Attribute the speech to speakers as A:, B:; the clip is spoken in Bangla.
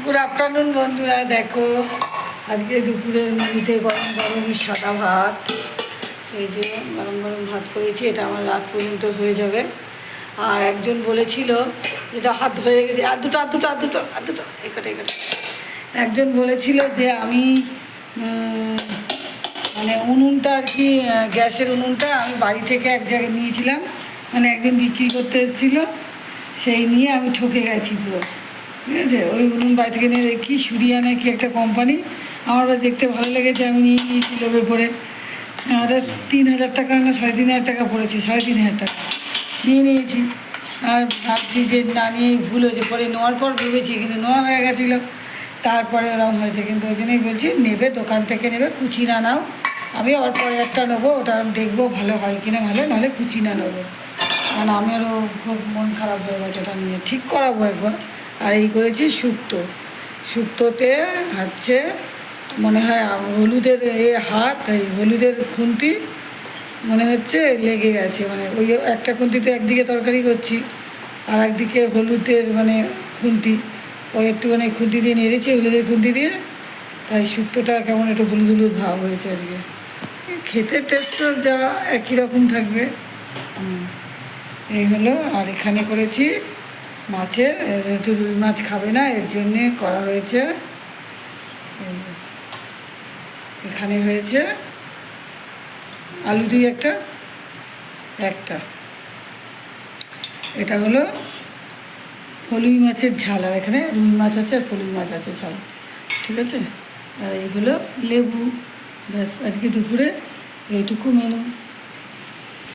A: গুড আফটারনুন বন্ধুরা। দেখো আজকে দুপুরের মেনুতে গরম গরম সাদা ভাত, এই যে গরম গরম ভাত করেছি, এটা আমার রাত পর্যন্ত হয়ে যাবে। আর একজন বলেছিল, যেটা হাত ধরে রেখেছি, আর দুটো একটা একজন বলেছিল যে আমি মানে উনুনটা আর কি, গ্যাসের উনুনটা আমি বাড়ি থেকে এক জায়গায় নিয়েছিলাম, মানে একজন বিক্রি করতে এসেছিলো, সেই নিয়ে আমি ঠকে গেছি পুরো। ঠিক আছে, ওই উনুন বাড়ি থেকে নিয়ে কি সুরিয়া নাকি একটা কোম্পানি, আমার দেখতে ভালো লেগেছে, আমি নিয়ে নিয়েছি লোভে পড়ে। ওটা 3,000 টাকা না 3,500 টাকা পড়েছে, 3,500 টাকা নিয়ে নিয়েছি। আর ভাবছি যে না নিয়েই ভুল হয়েছে, পরে নেওয়ার পর ভেবেছি, কিন্তু নেওয়া হয়ে গেছিলো, তারপরে ওরকম হয়েছে। কিন্তু ওই জন্যই বলছি, নেবে দোকান থেকে নেবে, কুচি না নাও। আমি আবার পরে একটা নেবো, ওটা দেখবো ভালো হয় কিনা, ভালো নাহলে কুচি না নেবো, কারণ আমারও খুব মন খারাপ হয়ে গেছে ওটা নিয়ে, ঠিক করাবো একবার। আর এই করেছি শুক্তোতে হচ্ছে মনে হয় হলুদের হাত, এই হলুদের খুন্তি মনে হচ্ছে লেগে গেছে, মানে ওই একটা খুন্তিতে একদিকে তরকারি করছি, আর একদিকে হলুদের মানে খুন্তি, ওই একটুখানি খুন্তি দিয়ে নেড়েছি, হলুদের খুন্তি দিয়ে, তাই শুক্তোটা কেমন একটু হলুদ হলুদ ভাব হয়েছে আজকে। খেতে টেস্ট তো যা একই রকম থাকবে। এই হলো। আর এখানে করেছি মাছের, যেহেতু রুই মাছ খাবে না এর জন্যে করা হয়েছে। এখানে হয়েছে আলু দিয়ে একটা, এটা হলো ফলুই মাছের ঝাল, আর এখানে রুই মাছ আছে আর ফলুই মাছ আছে ঝাল, ঠিক আছে। আর এই হলো লেবু। ব্যাস, আজকে দুপুরে এইটুকু মেনু।